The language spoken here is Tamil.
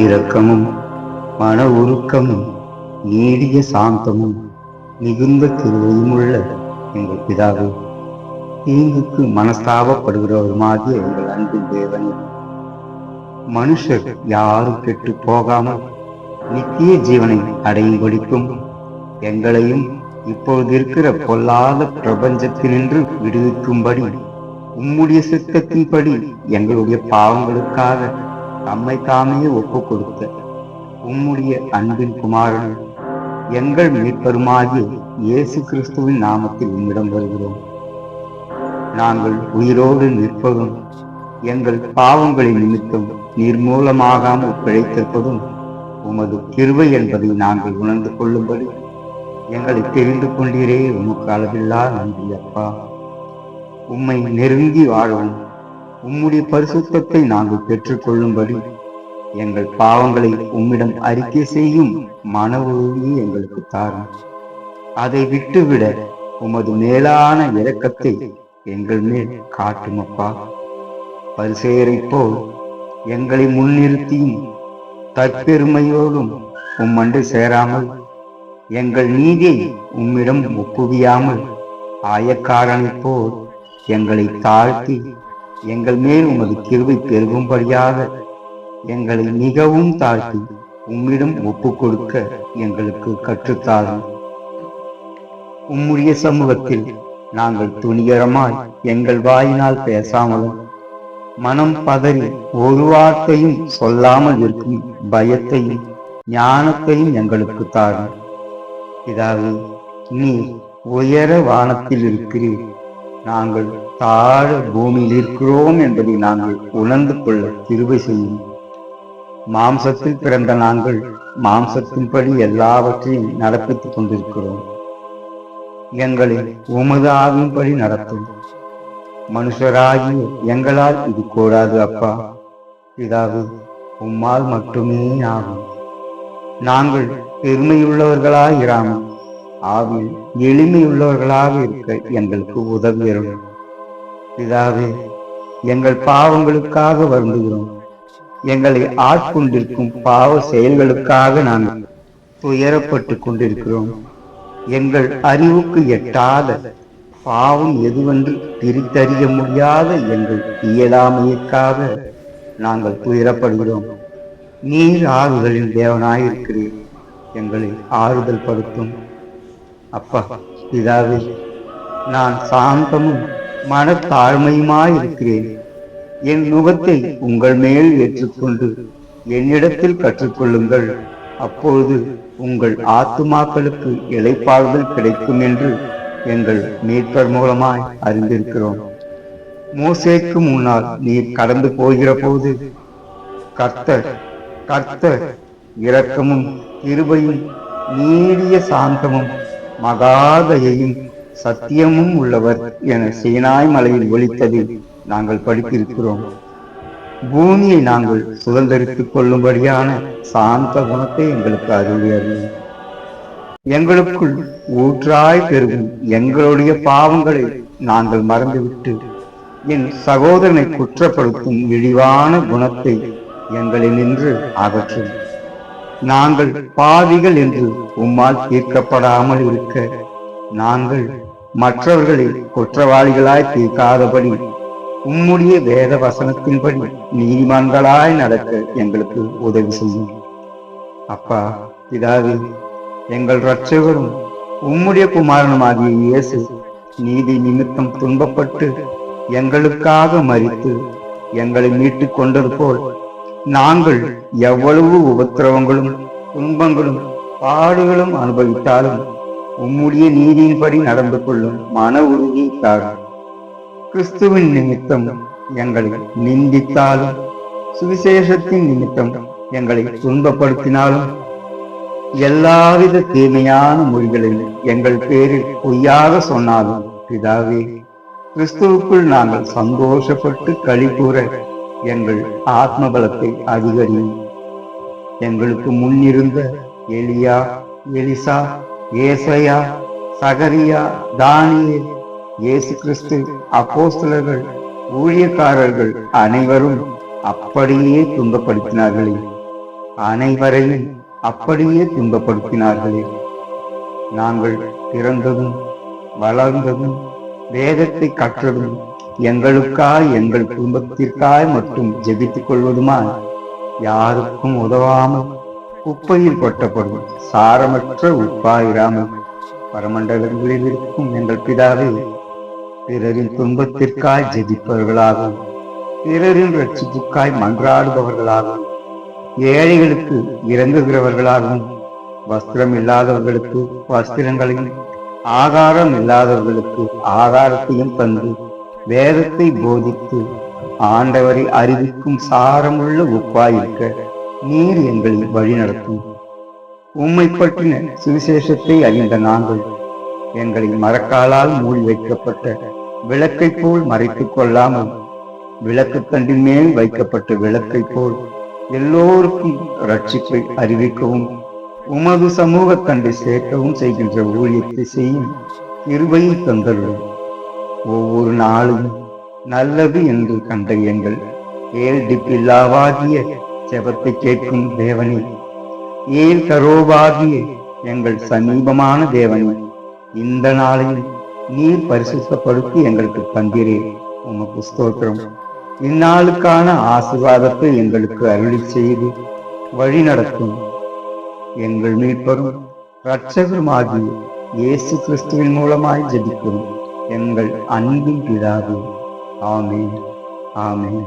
இரக்கமும் மன உருக்கமும் நீடிய சாந்தமும் மிகுந்த கிருபையும் உள்ள எங்கள் பிதாவே, தீங்குக்கு மனஸ்தாபப்படுகிறவருமாகிய எங்கள் அன்பின் தேவனே, மனுஷர் யாரும் கெட்டு போகாமல் நித்திய ஜீவனை அடையும்படிக்கும் எங்களையும் இப்பொழுது இருக்கிற பொல்லாத பிரபஞ்சத்தினின்று விடுவிக்கும்படி உம்முடைய சித்தத்தின்படி எங்களுடைய பாவங்களுக்காக தம்மை தாமே ஒப்பு கொடுத்த உம்முடைய அன்பின் குமாரன் எங்கள் மீட்பருமாகிய இயேசு கிறிஸ்துவின் நாமத்தில் உம்மிடம் வருகிறோம். நாங்கள் உயிரோடு நிற்பதும் எங்கள் பாவங்களின் நிமித்தம் நிர்மூலமாகாமல் பிழைத்திருப்பதும் உமது கிருபை என்பதை நாங்கள் உணர்ந்து கொள்ளும்படி எங்களை தெரிந்து கொண்டீரே. உமக்கு அளவில்லா நன்றி அப்பா. உம்மை நெருங்கி வாழவும் உம்முடைய பரிசுத்தத்தை நாங்கள் பெற்றுக்கொள்ளும்படி எங்கள் பாவங்களை உம்மிடம் அறிக்கை செய்யும் மன உறுதியை எங்களுக்கு தாரும். அதை விட்டுவிட உமது மேலான இரக்கத்தை எங்கள் மேல் காட்டும் அப்பா. பரிசேயரை போல் எங்களை முன்னிறுத்தியும் தற்பெருமையோடும் உம்மண்டு சேராமல் எங்கள் நீதியை உம்மிடம் ஒப்புவியாமல் ஆயக்காரனைப் போல் எங்களை தாழ்த்தி எங்கள் மேல் உமது கிருபை பெருகும்படியாக எங்களை மிகவும் தாழ்த்தி உம்மிடம் ஒப்பு கொடுக்க எங்களுக்கு கற்றுத்தாரும். உம்முடைய சமூகத்தில் நாங்கள் துணிகரமாய் எங்கள் வாயினால் பேசாமலும் மனம் பதறி ஒரு வார்த்தையும் சொல்லாமல் இருக்கும் பயத்தையும் ஞானத்தையும் எங்களுக்கு தாரும். பிதாவே, நீ உயர வானத்தில் இருக்கிறீர், நாங்கள் தாழ பூமியில் இருக்கிறோம் என்பதை நாங்கள் உணர்ந்து கொள்ள கிருபை செய்யும். மாம்சத்தில் பிறந்த நாங்கள் மாம்சத்தின்படி எல்லாவற்றையும் நடப்பித்துக் கொண்டிருக்கிறோம். எங்களை உமது ஆவின்படி நடத்தும். மனுஷராகிய எங்களால் இது கூடாது அப்பா. பிதாவே, உம்மால் மட்டுமே ஆகும். நாங்கள் பெருமையுள்ளவர்களாயிராமல் ஆவில் எளிமையுள்ளவர்களாக இருக்க எங்களுக்கு உதவியரும். பிதாவே, எங்கள் பாவங்களுக்காக வருந்துகிறோம். எங்களை ஆட்கொண்டிருக்கும் பாவ செயல்களுக்காக நாங்கள் துயரப்பட்டு கொண்டிருக்கிறோம். எங்கள் அறிவுக்கு எட்டாத பாவம் எதுவென்று பிரித்தறிய முடியாத எங்கள் இயலாமையைக்காக நாங்கள் துயரப்படுகிறோம். நீர் ஆறுதலின் தேவனாயிருக்கிறீர், எங்களை ஆறுதல் படுத்தும் அப்பா. பிதாவே, நான் சாந்தமும் மனத்தாழ்மையுமாயிருக்கிறேன். என் நுகத்தை உங்கள் மேல் ஏற்றுக்கொண்டு என்னிடத்தில் கற்றுக்கொள்ளுங்கள். அப்பொழுது உங்கள் ஆத்துமாக்களுக்கு இளைப்பாறுதல் கிடைக்கும் என்று எங்கள் மீட்பர் மூலமாய் அறிந்திருக்கிறோம். மோசேக்கு முன்னால் நீர் கடந்து போகிற போது கர்த்தர் கர்த்தர் இரக்கமும் கிருபையும் நீடிய சாந்தமும் மகாதயையும் சத்தியமும் உள்ளவர் என சீனாய் மலையில் ஒலித்ததை நாங்கள் படித்திருக்கிறோம். பூமியை நாங்கள் சுதந்திரித்துக் கொள்ளும்படியான சாந்த குணத்தை எங்களுக்கு அருளியது. எங்களுக்குள் ஊற்றாய் பெருகும் எங்களுடைய பாவங்களை நாங்கள் மறந்துவிட்டு என் சகோதரனை குற்றப்படுத்தும் இழிவான குணத்தை எங்களினின்று அகற்றும். நாங்கள் பாவிகள் என்று உம்மால் தீர்க்கப்படாமல் இருக்க நாங்கள் மற்றவர்களை குற்றவாளிகளாய் தீர்க்காதபடி உம்முடைய வேத வசனத்தின்படி நீதிமான்களாய் நடக்க எங்களுக்கு உதவி செய்யும் அப்பா. பிதாவே, எங்கள் இரட்சகரும் உம்முடைய குமாரனுமாகிய இயேசு நீதி நிமித்தம் துன்பப்பட்டு எங்களுக்காக மரித்து எங்களை மீட்டுக் கொண்டது போல் நாங்கள் எவ்வளவு உபத்திரவங்களும் துன்பங்களும் பாடுகளும் அனுபவித்தாலும் உம்முடைய நீதியின்படி நடந்து கொள்ளும் மன உறுதியை தாரும். கிறிஸ்துவின் நிமித்தம் எங்களை நிந்தித்தாலும் சுவிசேஷத்தின் நிமித்தம் எங்களை துன்பப்படுத்தினாலும் எல்லாவித தீமையான மொழிகளையும் எங்கள் பேரில் பொய்யாக சொன்னாலும் பிதாவே, கிறிஸ்துவுக்குள் நாங்கள் சந்தோஷப்பட்டு களி கூற எங்கள் ஆத்ம பலத்தை அதிகரியும். எங்களுக்கு முன்னிருந்த எலியா, எலிசா, ஏசையா, சகரியா, தானியேல், இயேசு கிறிஸ்து, அப்போஸ்தலர்கள், ஊழியக்காரர்கள் அனைவரும் அப்படியே துன்பப்படுத்தினார்களே. அனைவரையும் அப்படியே துன்பப்படுத்தினார்களே. நாங்கள் பிறந்ததும் வளர்ந்ததும் வேதத்தை கற்றதும் எங்களுக்காய் எங்கள் குடும்பத்திற்காய் மட்டும் ஜெபித்துக் கொள்வதுமாய் யாருக்கும் உதவாமல் குப்பையில் கொட்டப்படும் சாரமற்ற உப்பாயிராமல் பரமண்டலங்களில் இருக்கும் எங்கள் பிதாவே, பிறரின் துன்பத்திற்காய் ஜெபிப்பவர்களாகவும் பிறரின் ரட்சிப்புக்காய் மன்றாடுபவர்களாகவும் ஏழைகளுக்கு இறங்குகிறவர்களாகவும் வஸ்திரம் இல்லாதவர்களுக்கு வஸ்திரங்களையும் ஆகாரம் இல்லாதவர்களுக்கு ஆகாரத்தையும் தந்து வேதத்தை போதித்து ஆண்டவரை அறிவிக்கும் சாரமுள்ள உப்பாயிருக்க நீர் எங்களை வழிநடத்தும். உம்மை பற்றின சுவிசேஷத்தை அறிந்த நாங்கள் எங்களை மரக்காலால் மூடி வைக்கப்பட்ட விளக்கை போல் மறைத்துக் கொள்ளாமல் விளக்கு தண்டின் மேல் வைக்கப்பட்ட விளக்கை போல் எல்லோருக்கும் ரட்சிப்பை அறிவிக்கவும் உமது சமூக தண்டை சேர்க்கவும் செய்கின்ற ஊழியத்தை செய்யும் கிருபையை தந்தருளும். ஒவ்வொரு நாளும் நல்லது என்று கண்ட எங்கள் ஏல்டிப்பில்லாவாகிய செபத்தை கேட்கும் தேவனே, ஏல் கரோவாகிய எங்கள் சமீபமான தேவனே, இந்த நாளையும் நீர் பரிசுத்தப்படுத்தி எங்களுக்கு தந்தீரே, உமக்கு ஸ்தோத்திரம். இந்நாளுக்கான ஆசீர்வாதத்தை எங்களுக்கு அருளி செய்து வழி நடத்தும். எங்கள் மீட்பரும் இரட்சகருமாகிய இயேசு கிறிஸ்துவின் மூலமாய் ஜெபிக்கிறோம் எங்கள் அன்பின் பிதாவே. ஆமென், ஆமென்.